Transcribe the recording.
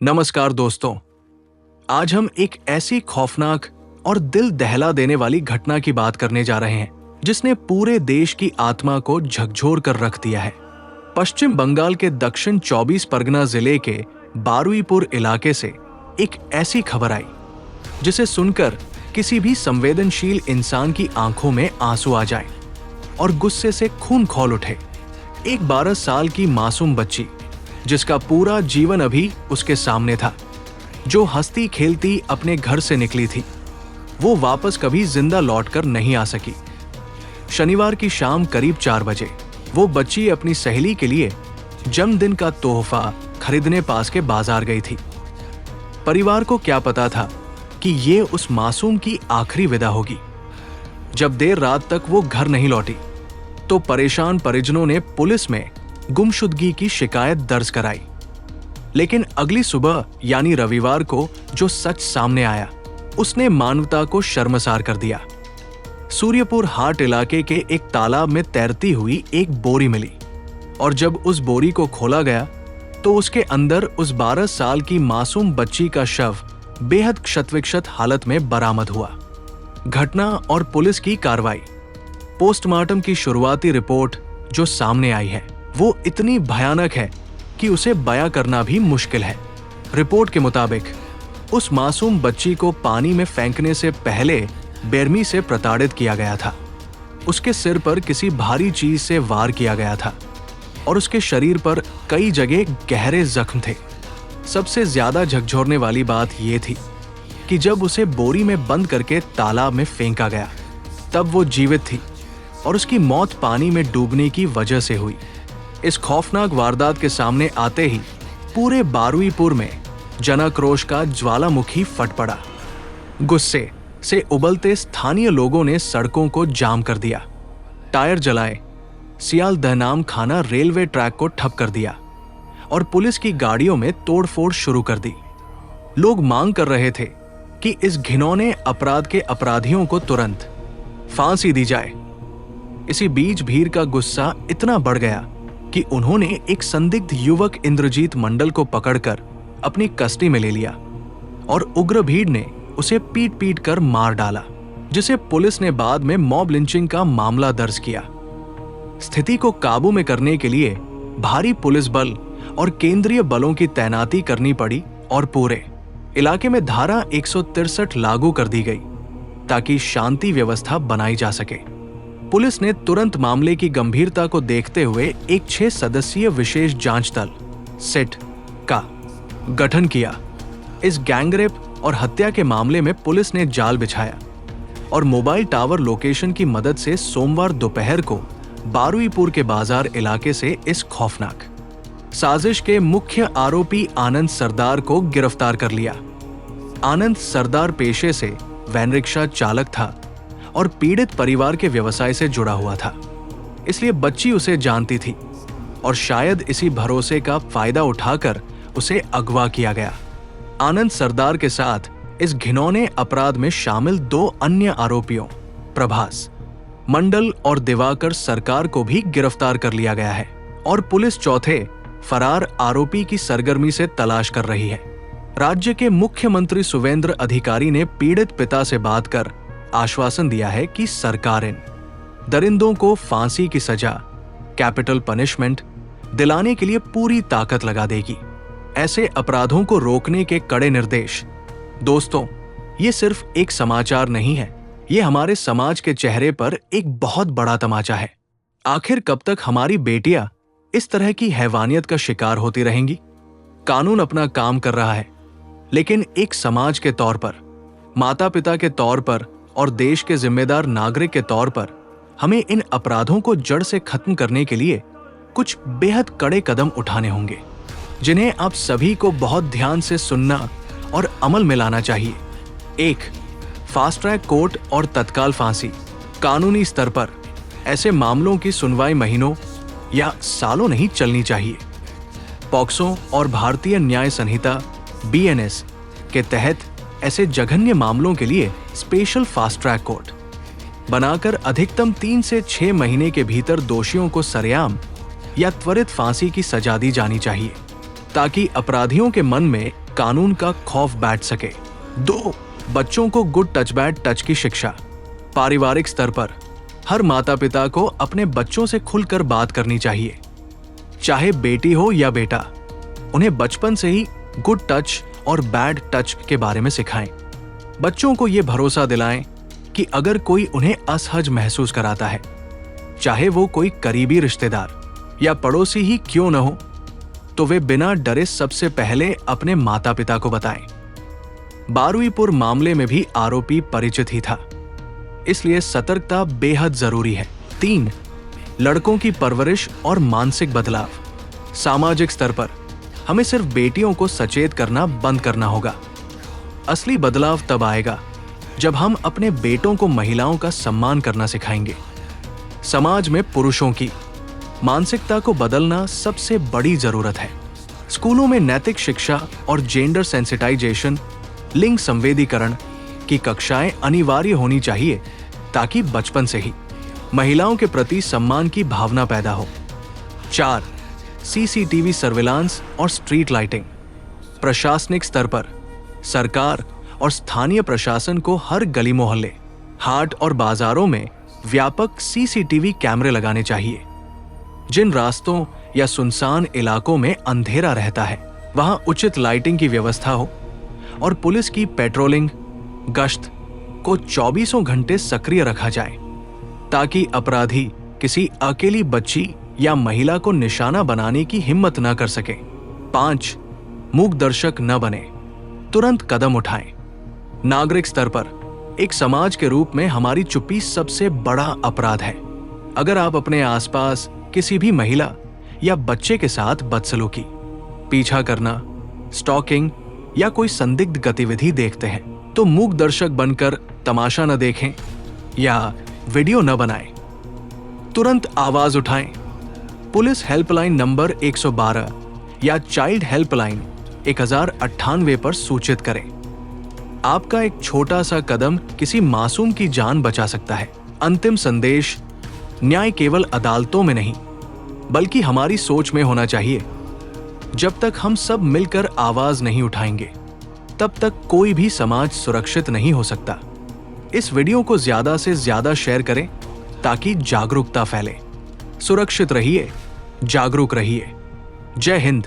नमस्कार दोस्तों, आज हम एक ऐसी खौफनाक और दिल दहला देने वाली घटना की बात करने जा रहे हैं जिसने पूरे देश की आत्मा को झकझोर कर रख दिया है। पश्चिम बंगाल के दक्षिण 24 परगना जिले के बारुईपुर इलाके से एक ऐसी खबर आई जिसे सुनकर किसी भी संवेदनशील इंसान की आंखों में आंसू आ जाए और गुस्से से खून खौल उठे। एक 12 साल की मासूम बच्ची जिसका पूरा जीवन अभी उसके सामने था, जो हंसती खेलती अपने घर से निकली थी, वो वापस कभी जिंदा लौटकर नहीं आ सकी। शनिवार की शाम करीब 4 बजे वो बच्ची अपनी सहेली के लिए जन्मदिन का तोहफा खरीदने पास के बाजार गई थी। परिवार को क्या पता था कि ये उस मासूम की आखिरी विदा होगी। जब देर रात तक वो घर नहीं लौटी तो परेशान परिजनों ने पुलिस में गुमशुदगी की शिकायत दर्ज कराई। लेकिन अगली सुबह यानी रविवार को जो सच सामने आया उसने मानवता को शर्मसार कर दिया। सूर्यपुर हाट इलाके के एक तालाब में तैरती हुई एक बोरी मिली और जब उस बोरी को खोला गया तो उसके अंदर उस 12 साल की मासूम बच्ची का शव बेहद क्षतविक्षत हालत में बरामद हुआ। घटना और पुलिस की कार्रवाई। पोस्टमार्टम की शुरुआती रिपोर्ट जो सामने आई है वो इतनी भयानक है कि उसे बयां करना भी मुश्किल है। रिपोर्ट के मुताबिक उस मासूम बच्ची को पानी में फेंकने से पहले बेरमी से प्रताड़ित किया गया था। उसके सिर पर किसी भारी चीज से वार किया गया था और उसके शरीर पर कई जगह गहरे जख्म थे। सबसे ज्यादा झकझोरने वाली बात यह थी कि जब उसे बोरी में बंद करके तालाब में फेंका गया तब वो जीवित थी और उसकी मौत पानी में डूबने की वजह से हुई। इस खौफनाक वारदात के सामने आते ही पूरे बारुईपुर में जनाक्रोश का ज्वालामुखी फट पड़ा। गुस्से से उबलते स्थानीय लोगों ने सड़कों को जाम कर दिया, टायर जलाए, सियालदहनाम खाना रेलवे ट्रैक को ठप कर दिया और पुलिस की गाड़ियों में तोड़फोड़ शुरू कर दी। लोग मांग कर रहे थे कि इस घिनौने अपराध के अपराधियों को तुरंत फांसी दी जाए। इसी बीच भीड़ का गुस्सा इतना बढ़ गया कि उन्होंने एक संदिग्ध युवक इंद्रजीत मंडल को पकड़कर अपनी कस्टडी में ले लिया और उग्र भीड़ ने उसे पीट पीट कर मार डाला, जिसे पुलिस ने बाद में मॉब लिंचिंग का मामला दर्ज किया। स्थिति को काबू में करने के लिए भारी पुलिस बल और केंद्रीय बलों की तैनाती करनी पड़ी और पूरे इलाके में धारा 163 लागू कर दी गई ताकि शांति व्यवस्था बनाई जा सके। पुलिस ने तुरंत मामले की गंभीरता को देखते हुए एक 6 सदस्यीय विशेष जांच दल सेट का गठन किया। इस गैंगरेप और हत्या के मामले में पुलिस ने जाल बिछाया और मोबाइल टावर लोकेशन की मदद से सोमवार दोपहर को बारुईपुर के बाजार इलाके से इस खौफनाक साजिश के मुख्य आरोपी आनंद सरदार को गिरफ्तार कर लिया। आनंद सरदार पेशे से वैन रिक्शा चालक था और पीड़ित परिवार के व्यवसाय से जुड़ा हुआ था, इसलिए बच्ची उसे जानती थी और शायद इसी भरोसे का फायदा उठाकर उसे अगवा किया गया। आनंद सरदार के साथ इस घिनौने अपराध में शामिल 2 अन्य आरोपियों प्रभास मंडल और दिवाकर सरकार को भी गिरफ्तार कर लिया गया है और पुलिस चौथे फरार आरोपी की सरगर्मी से तलाश कर रही है। राज्य के मुख्यमंत्री सुवेंद्र अधिकारी ने पीड़ित पिता से बात कर आश्वासन दिया है कि सरकार इन दरिंदों को फांसी की सजा, कैपिटल पनिशमेंट दिलाने के लिए पूरी ताकत लगा देगी। ऐसे अपराधों को रोकने के कड़े निर्देश। दोस्तों, ये सिर्फ एक समाचार नहीं है, ये हमारे समाज के चेहरे पर एक बहुत बड़ा तमाचा है। आखिर कब तक हमारी बेटियां इस तरह की हैवानियत का शिकार होती रहेंगी? कानून अपना काम कर रहा है, लेकिन एक समाज के तौर पर, माता पिता के तौर पर और देश के जिम्मेदार नागरिक के तौर पर हमें इन अपराधों को जड़ से खत्म करने के लिए कुछ बेहद कड़े कदम उठाने होंगे, जिन्हें आप सभी को बहुत ध्यान से सुनना और अमल में लाना चाहिए। 1. फास्ट ट्रैक कोर्ट और तत्काल फांसी। कानूनी स्तर पर ऐसे मामलों की सुनवाई महीनों या सालों नहीं चलनी चाहिए। पॉक्सो और भारतीय न्याय संहिता BNS के तहत ऐसे जघन्य मामलों के लिए स्पेशल फास्ट ट्रैक कोर्ट बनाकर अधिकतम 3 से 6 महीने के भीतर दोषियों को सरेआम या त्वरित फांसी की सजा दी जानी चाहिए। ताकि अपराधियों के मन में कानून का खौफ बैठ सके। 2. बच्चों को गुड टच बैड टच की शिक्षा। पारिवारिक स्तर पर हर माता पिता को अपने बच्चों से खुलकर बात करनी चाहिए। चाहे बेटी हो या बेटा, उन्हें बचपन से ही गुड टच और बैड टच के बारे में सिखाएं। बच्चों को यह भरोसा दिलाएं कि अगर कोई उन्हें असहज महसूस कराता है, चाहे वो कोई करीबी रिश्तेदार या पड़ोसी ही क्यों न हो, तो वे बिना डरे सबसे पहले अपने माता पिता को बताएं। बारुईपुर मामले में भी आरोपी परिचित ही था, इसलिए सतर्कता बेहद जरूरी है। 3. लड़कों की परवरिश और मानसिक बदलाव। सामाजिक स्तर पर हमें सिर्फ बेटियों को सचेत करना बंद करना होगा। असली बदलाव तब आएगा जब हम अपने बेटों को महिलाओं का सम्मान करना सिखाएंगे। समाज में पुरुषों की मानसिकता को बदलना सबसे बड़ी जरूरत है। स्कूलों में नैतिक शिक्षा और जेंडर सेंसिटाइजेशन, लिंग संवेदीकरण की कक्षाएं अनिवार्य होनी चाहिए, ताकि बचपन से ही महिलाओं के प्रति सम्मान की भावना पैदा हो। 4. सीसीटीवी सर्विलांस और स्ट्रीट लाइटिंग। प्रशासनिक स्तर पर सरकार और स्थानीय प्रशासन को हर गली मोहल्ले, हाट और बाजारों में व्यापक सीसीटीवी कैमरे लगाने चाहिए। जिन रास्तों या सुनसान इलाकों में अंधेरा रहता है, वहां उचित लाइटिंग की व्यवस्था हो और पुलिस की पेट्रोलिंग गश्त को 24 घंटे सक्रिय रखा जाए, ताकि अपराधी किसी अकेली बच्ची या महिला को निशाना बनाने की हिम्मत न कर सके। 5. मूक दर्शक न बने, तुरंत कदम उठाएं। नागरिक स्तर पर एक समाज के रूप में हमारी चुप्पी सबसे बड़ा अपराध है। अगर आप अपने आसपास किसी भी महिला या बच्चे के साथ बदसलूकी, पीछा करना, स्टॉकिंग या कोई संदिग्ध गतिविधि देखते हैं, तो मूक दर्शक बनकर तमाशा न देखें या वीडियो न बनाएं। तुरंत आवाज उठाएं। पुलिस हेल्पलाइन नंबर 112 या चाइल्ड हेल्पलाइन 1098 पर सूचित करें। आपका एक छोटा सा कदम किसी मासूम की जान बचा सकता है। अंतिम संदेश, न्याय केवल अदालतों में नहीं, बल्कि हमारी सोच में होना चाहिए। जब तक हम सब मिलकर आवाज नहीं उठाएंगे, तब तक कोई भी समाज सुरक्षित नहीं हो सकता। इस वीडियो को ज्यादा से ज्यादा शेयर करें, ताकि जागरूकता फैले। सुरक्षित रहिए, जागरूक रहिए। जय हिंद।